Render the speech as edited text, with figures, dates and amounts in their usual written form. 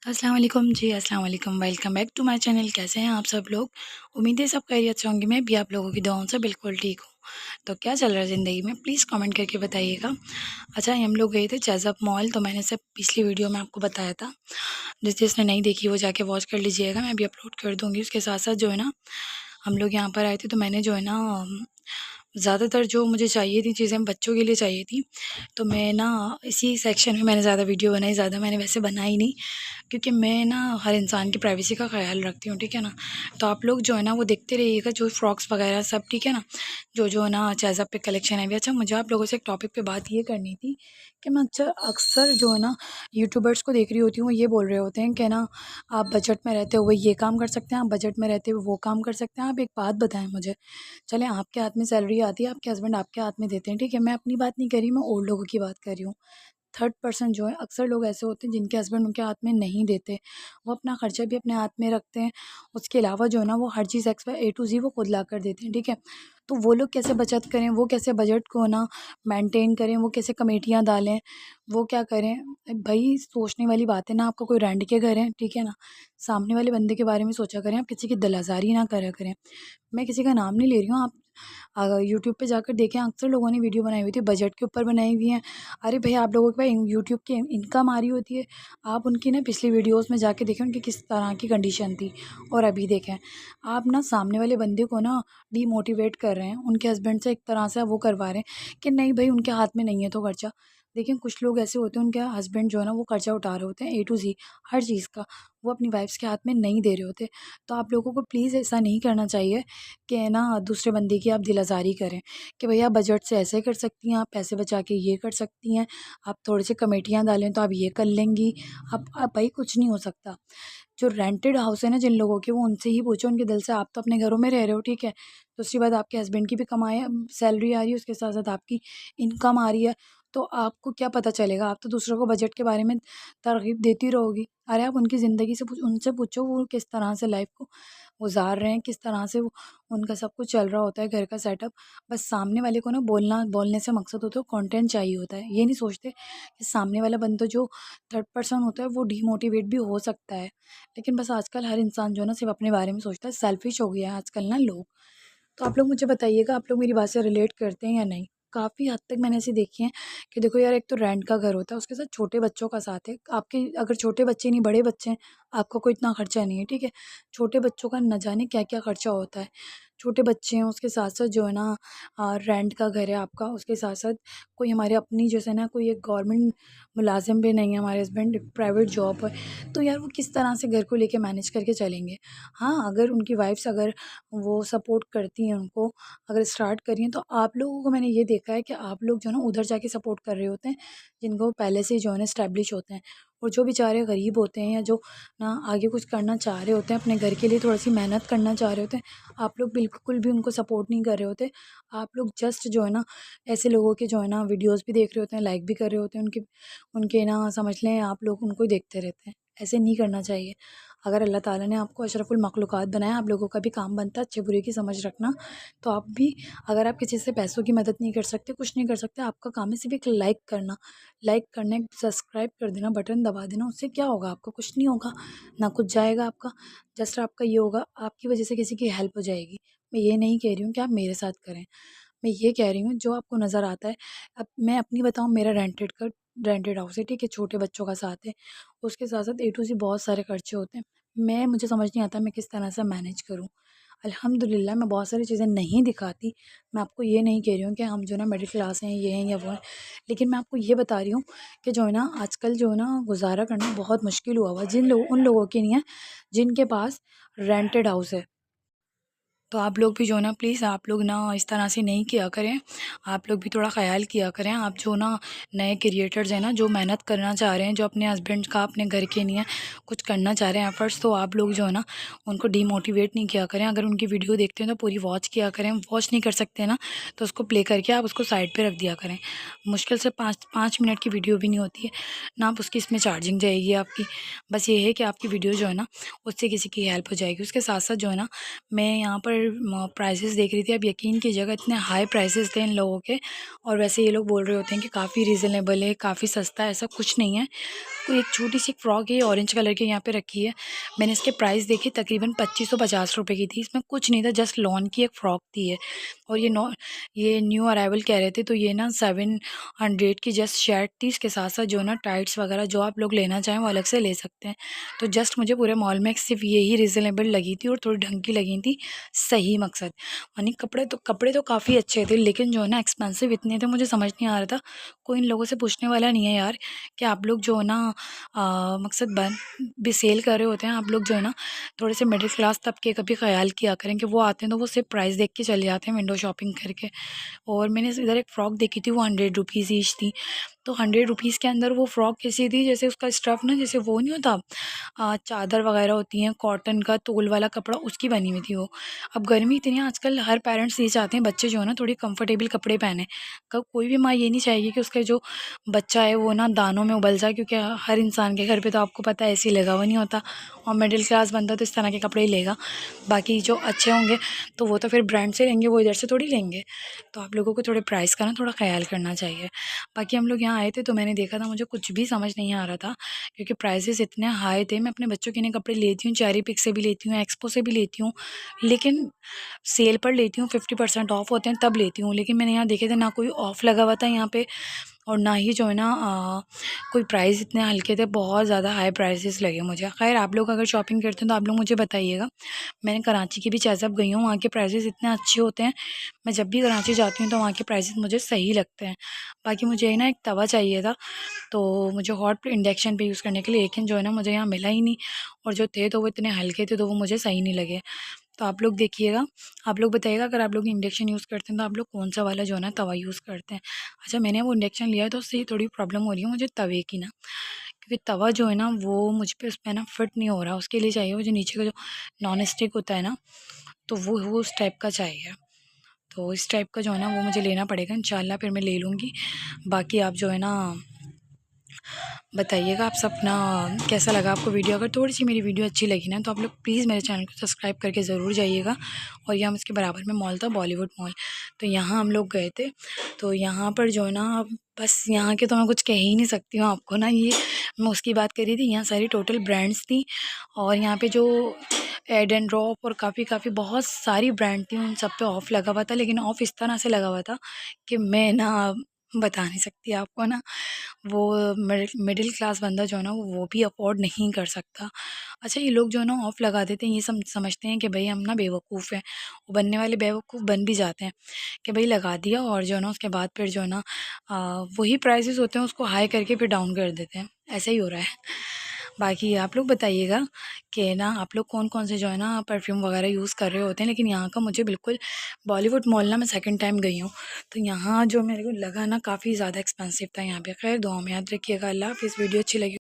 अस्सलाम वालेकुम जी, अस्सलाम वालेकुम। Welcome back to my channel. कैसे हैं आप सब लोग? उम्मीद है सब खैरियत से होंगे। मैं भी आप लोगों की दुआओं से बिल्कुल ठीक हूँ। तो क्या चल रहा है ज़िंदगी में, प्लीज़ कमेंट करके बताइएगा। अच्छा, हम लोग गए थे चेज़अप मॉल, तो मैंने सब पिछली वीडियो में आपको बताया था। जिसने नहीं देखी वो जाके वॉच कर लीजिएगा, मैं भी अपलोड कर दूँगी। उसके साथ-साथ जो है ना, हम लोग यहाँ पर आए थे, तो मैंने जो है ना ज़्यादातर जो मुझे चाहिए थी चीज़ें बच्चों के लिए चाहिए थी, तो मैं ना इसी सेक्शन में मैंने ज़्यादा वीडियो बनाई। ज़्यादा मैंने वैसे बनाई नहीं, क्योंकि मैं ना हर इंसान की प्राइवेसी का ख़्याल रखती हूँ, ठीक है ना। तो आप लोग जो है ना वो देखते रहिएगा, जो फ्रॉक्स वगैरह सब, ठीक है ना। जो है ना चेज़अप पे कलेक्शन है भी। अच्छा, मुझे आप लोगों से एक टॉपिक पे बात ये करनी थी कि मैं अक्सर जो है ना यूट्यूबर्स को देख रही होती हूँ, वो ये बोल रहे होते हैं कि ना आप बजट में रहते हुए ये काम कर सकते हैं, आप बजट में रहते हुए वो काम कर सकते हैं। आप एक बात बताएं मुझे, चलें आपके हाथ में सैलरी आती है, आपके हस्बैंड आपके हाथ में देते हैं, ठीक है। मैं अपनी बात नहीं कर रही, मैं और लोगों की बात कर रही हूँ। थर्ड पर्सन जो है, अक्सर लोग ऐसे होते हैं जिनके हस्बैंड उनके हाथ में नहीं देते, वो अपना खर्चा भी अपने हाथ में रखते हैं। उसके अलावा जो है ना वो हर चीज़ एक्स वाई ए टू ज़ी वो खुद ला कर देते हैं, ठीक है। तो वो लोग कैसे बचत करें, वो कैसे बजट को ना मेंटेन करें, वो कैसे कमेटियाँ डालें, वो क्या करें। भाई सोचने वाली बात है ना। आपका कोई रेंट के घर है, ठीक है ना, सामने वाले बंदे के बारे में सोचा करें, आप किसी की दिलाजारी ना करा करें। मैं किसी का नाम नहीं ले रही हूँ। आप अगर यूट्यूब पे जाकर देखें, अक्सर लोगों ने वीडियो बनाई हुई थी, बजट के ऊपर बनाई हुई हैं। अरे भई, आप लोगों के पास यूट्यूब की इनकम आ रही होती है, आप उनकी ना पिछली वीडियोज़ में जाके देखें उनकी किस तरह की कंडीशन थी और अभी देखें। आप ना सामने वाले बंदे को ना डीमोटिवेट कर रहे हैं, उनके हस्बैंड से एक तरह से वो करवा रहे हैं कि नहीं भई उनके हाथ में नहीं है तो खर्चा। देखिए, कुछ लोग ऐसे होते हैं, उनके हस्बैंड जो है ना वो खर्चा उठा रहे होते हैं ए टू ज़ी, हर चीज़ का, वो अपनी वाइफ़्स के हाथ में नहीं दे रहे होते। तो आप लोगों को प्लीज़ ऐसा नहीं करना चाहिए कि ना दूसरे बंदे की आप दिलाज़ारी करें कि भैया बजट से ऐसे कर सकती हैं, आप पैसे बचा के ये कर सकती हैं, आप थोड़ी सी कमेटियाँ डालें तो आप ये कर लेंगी। अब भाई कुछ नहीं हो सकता। जो रेंटेड हाउस है ना जिन लोगों के, वो उनसे ही पूछो उनके दिल से। आप तो अपने घरों में रह रहे हो, ठीक है। दूसरी बात, आपके हस्बैंड की भी कमाई सैलरी आ रही है, उसके साथ साथ आपकी इनकम आ रही है, तो आपको क्या पता चलेगा। आप तो दूसरों को बजट के बारे में तरगीब देती रहोगी। अरे आप उनकी ज़िंदगी से उनसे पूछो वो किस तरह से लाइफ को गुजार रहे हैं, किस तरह से वो उनका सब कुछ चल रहा होता है, घर का सेटअप। बस सामने वाले को ना बोलने से मकसद होता है, कंटेंट चाहिए होता है। ये नहीं सोचते कि सामने वाला बंदा जो थर्ड पर्सन होता है वो डीमोटिवेट भी हो सकता है। लेकिन बस आजकल हर इंसान जो है ना सिर्फ अपने बारे में सोचता है, सेल्फिश हो गया है आजकल ना लोग। तो आप लोग मुझे बताइएगा, आप लोग मेरी बात से रिलेट करते हैं या नहीं? काफ़ी हद तक मैंने ऐसी देखी हैं कि देखो यार, एक तो रेंट का घर होता है, उसके साथ छोटे बच्चों का साथ है। आपके अगर छोटे बच्चे नहीं, बड़े बच्चे हैं, आपका कोई इतना खर्चा नहीं है, ठीक है। छोटे बच्चों का न जाने क्या-क्या खर्चा होता है। छोटे बच्चे हैं, उसके साथ-साथ जो है ना रेंट का घर है आपका, उसके साथ-साथ कोई हमारे अपनी जैसे ना कोई एक गवर्नमेंट मुलाज़िम भी नहीं है हमारे हस्बैंड, प्राइवेट जॉब है। तो यार वो किस तरह से घर को लेके मैनेज करके चलेंगे? हाँ, अगर उनकी वाइफ़्स अगर वो सपोर्ट करती हैं उनको, अगर स्टार्ट करी हैं, तो आप लोगों को मैंने ये देखा है कि आप लोग जो है ना उधर जाके सपोर्ट कर रहे होते हैं, जिनको पहले से ही जो है ना एस्टेब्लिश होते हैं। और जो बेचारे गरीब होते हैं या जो ना आगे कुछ करना चाह रहे होते हैं, अपने घर के लिए थोड़ी-सी मेहनत करना चाह रहे होते हैं, आप लोग बिल्कुल भी उनको सपोर्ट नहीं कर रहे होते। आप लोग जस्ट जो है ना ऐसे लोगों के जो है ना वीडियोज़ भी देख रहे होते हैं, लाइक भी कर रहे होते हैं, उनके उनके ना समझ लें आप लोग उनको ही देखते रहते हैं। ऐसे नहीं करना चाहिए। अगर अल्लाह ताला ने आपको अशरफुल मखलूक़ात बनाया, आप लोगों का भी काम बनता है अच्छे-बुरे की समझ रखना। तो आप भी, अगर आप किसी से पैसों की मदद नहीं कर सकते, कुछ नहीं कर सकते, आपका काम है सिर्फ़ एक लाइक करना। लाइक करने, सब्सक्राइब कर देना, बटन दबा देना, उससे क्या होगा आपको? कुछ नहीं होगा, ना कुछ जाएगा आपका। जस्ट आपका ये होगा, आपकी वजह से किसी की हेल्प हो जाएगी। मैं ये नहीं कह रही हूँ कि आप मेरे साथ करें। मैं ये कह रही हूँ जो आपको नज़र आता है। अब मैं अपनी बताऊँ, मेरा रेंटेड हाउस है, ठीक है, छोटे बच्चों का साथ है, उसके साथ-साथ ए टू ज़ेड बहुत सारे खर्चे होते हैं। मुझे समझ नहीं आता मैं किस तरह से मैनेज करूँ। अल्हम्दुलिल्लाह मैं बहुत सारी चीज़ें नहीं दिखाती। मैं आपको ये नहीं कह रही हूँ कि हम जो है ना मिडिल क्लास हैं, ये हैं या वो हैं। लेकिन मैं आपको ये बता रही हूँ कि जो है ना आजकल जो है ना गुज़ारा करना बहुत मुश्किल हुआ हुआ है। उन लोगों के लिए है जिनके पास रेंटेड हाउस है। तो आप लोग भी जो है ना प्लीज़, आप लोग ना इस तरह से नहीं किया करें। आप लोग भी थोड़ा ख़्याल किया करें। आप जो ना नए क्रिएटर्स हैं ना, जो मेहनत करना चाह रहे हैं, जो अपने हस्बैंड का, अपने घर के लिए कुछ करना चाह रहे हैं एफ़र्ट्स, तो आप लोग जो है ना उनको डीमोटिवेट नहीं किया करें। अगर उनकी वीडियो देखते हैं तो पूरी वॉच किया करें। वॉच नहीं कर सकते ना, तो उसको प्ले करके आप उसको साइड पे रख दिया करें। मुश्किल से 5 मिनट की वीडियो भी नहीं होती है ना, आप उसकी इसमें चार्जिंग जाएगी आपकी। बस ये है कि आपकी वीडियो जो है ना उससे किसी की हेल्प हो जाएगी। उसके साथ-साथ जो है ना मैं यहाँ पर पर प्राइसेस देख रही थी, अब यकीन कीजिएगा इतने हाई प्राइसेस थे इन लोगों के। और वैसे ये लोग बोल रहे होते हैं कि काफ़ी रीज़नेबल है, काफ़ी सस्ता है, ऐसा कुछ नहीं है। कोई एक छोटी सी फ्रॉक है ऑरेंज कलर की यहाँ पे रखी है। मैंने इसके प्राइस देखे, तकरीबन 2550 रुपये की थी। इसमें कुछ नहीं था, जस्ट लॉन की एक फ़्रॉक थी है। और ये न्यू अराइवल कह रहे थे, तो ये ना 700 की जस्ट शर्ट थी। इसके साथ साथ जो ना टाइट्स वगैरह जो आप लोग लेना चाहें वो अलग से ले सकते हैं। तो जस्ट मुझे पूरे मॉल में सिर्फ यही रीज़नेबल लगी थी और थोड़ी ढंग की लगी थी, सही मकसद। यानी कपड़े तो काफ़ी अच्छे थे, लेकिन जो है ना एक्सपेंसिव इतने थे, मुझे समझ नहीं आ रहा था। कोई इन लोगों से पूछने वाला नहीं है यार कि आप लोग जो है ना मकसद बन भी सेल कर रहे होते हैं, आप लोग जो है ना थोड़े से मिडिल क्लास तबके का भी ख्याल किया करें कि वो आते हैं तो वो सिर्फ प्राइस देख के चले जाते हैं विंडो शॉपिंग करके। और मैंने इधर एक फ़्रॉक देखी थी, वो 100 रुपीज़ ईच थी। तो 100 रुपीज़ के अंदर वो फ़्रॉक कैसी थी, जैसे उसका स्टफ़ ना, जैसे वो नहीं होता चादर वगैरह होती हैं कॉटन का तोल वाला कपड़ा, उसकी बनी हुई थी वो। अब गर्मी इतनी है आजकल, हर पेरेंट्स ये चाहते हैं बच्चे जो है ना थोड़ी कंफर्टेबल कपड़े पहने। कोई भी माँ ये नहीं चाहेगी कि उसका जो बच्चा है वो ना दानों में उबल जाए, क्योंकि हर इंसान के घर पे तो आपको पता है ऐसी लगा हुआ नहीं होता। और मिडिल क्लास बंदा तो इस तरह के कपड़े ही लेगा। बाकी जो अच्छे होंगे तो वो तो फिर ब्रांड से लेंगे, वो इधर से थोड़ी लेंगे। तो आप लोगों को थोड़े प्राइस का ना थोड़ा ख्याल करना चाहिए। बाकी हम लोग यहाँ आए थे तो मैंने देखा था, मुझे कुछ भी समझ नहीं आ रहा था, क्योंकि प्राइसेस इतने हाई थे। मैं अपने बच्चों के लिए कपड़े लेती हूँ, चेरी पिक से भी लेती हूँ, एक्सपो से भी लेती हूँ, लेकिन सेल पर लेती हूँ, 50% ऑफ होते हैं तब लेती हूँ। लेकिन मैंने यहाँ देखे थे ना कोई ऑफ़ लगा हुआ था यहाँ पे, और ना ही जो है ना कोई प्राइस इतने हल्के थे, बहुत ज़्यादा हाई प्राइसेस लगे मुझे। खैर आप लोग अगर शॉपिंग करते हैं तो आप लोग मुझे बताइएगा। मैंने कराची की भी चेज़अप गई हूँ, वहाँ के प्राइसेस इतने अच्छे होते हैं। मैं जब भी कराची जाती हूँ तो वहाँ के प्राइसेस मुझे सही लगते हैं। बाकी मुझे ना एक तवा चाहिए था, तो मुझे हॉट इंडक्शन पे यूज़ करने के लिए, लेकिन जो है ना मुझे यहाँ मिला ही नहीं। और जो थे तो वो इतने हल्के थे, तो वो मुझे सही नहीं लगे। तो आप लोग देखिएगा, आप लोग बताइएगा अगर आप लोग इंडक्शन यूज़ करते हैं तो आप लोग कौन-सा वाला जो है ना तवा यूज़ करते हैं। अच्छा, मैंने वो इंडक्शन लिया है तो उससे थोड़ी प्रॉब्लम हो रही है मुझे तवे की ना, क्योंकि तवा जो है ना वो मुझ पे उसमें ना फिट नहीं हो रहा। उसके लिए चाहिए वो जो नीचे का जो नॉन स्टिक होता है ना, तो वो उस टाइप का चाहिए। तो इस टाइप का जो है ना वो मुझे लेना पड़ेगा इंशाल्लाह, फिर मैं ले लूँगी। बाकी आप जो है ना बताइएगा आप अपना कैसा लगा आपको वीडियो। अगर थोड़ी सी मेरी वीडियो अच्छी लगी ना तो आप लोग प्लीज़ मेरे चैनल को सब्सक्राइब करके ज़रूर जाइएगा। और यहाँ इसके बराबर में मॉल था, बॉलीवुड मॉल, तो यहाँ हम लोग गए थे। तो यहाँ पर जो है ना बस यहाँ के तो मैं कुछ कह ही नहीं सकती हूँ आपको ना, ये मैं उसकी बात कर रही थी। यहाँ सारी टोटल ब्रांड्स थी, और यहाँ पे जो एड एंड ड्रॉप और काफ़ी बहुत सारी ब्रांड थी, उन सब पे ऑफ़ लगा हुआ था। लेकिन ऑफ़ इस तरह से लगा हुआ था कि मैं ना बता नहीं सकती आपको ना। वो मिडिल क्लास बंदा जो है ना वो भी अफ़ोर्ड नहीं कर सकता। अच्छा, ये लोग जो है ना ऑफ़ लगा देते हैं, ये समझते हैं कि भई हम ना बेवकूफ़ हैं। वो बनने वाले बेवकूफ़ बन भी जाते हैं कि भई लगा दिया, और जो है ना उसके बाद फिर जो है ना वही प्राइसेस होते हैं उसको हाई करके फिर डाउन कर देते हैं। ऐसा ही हो रहा है। बाकी आप लोग बताइएगा कि ना आप लोग कौन-कौन से जो है ना परफ्यूम वगैरह यूज़ कर रहे होते हैं। लेकिन यहाँ का मुझे बिल्कुल बॉलीवुड मॉल ना मैं सेकंड टाइम गई हूँ, तो यहाँ जो मेरे को लगा ना काफ़ी ज़्यादा एक्सपेंसिव था यहाँ पे। ख़ैर दुआ में याद रखिएगा। अल्लाह हाफ़िज़। वीडियो अच्छी लगी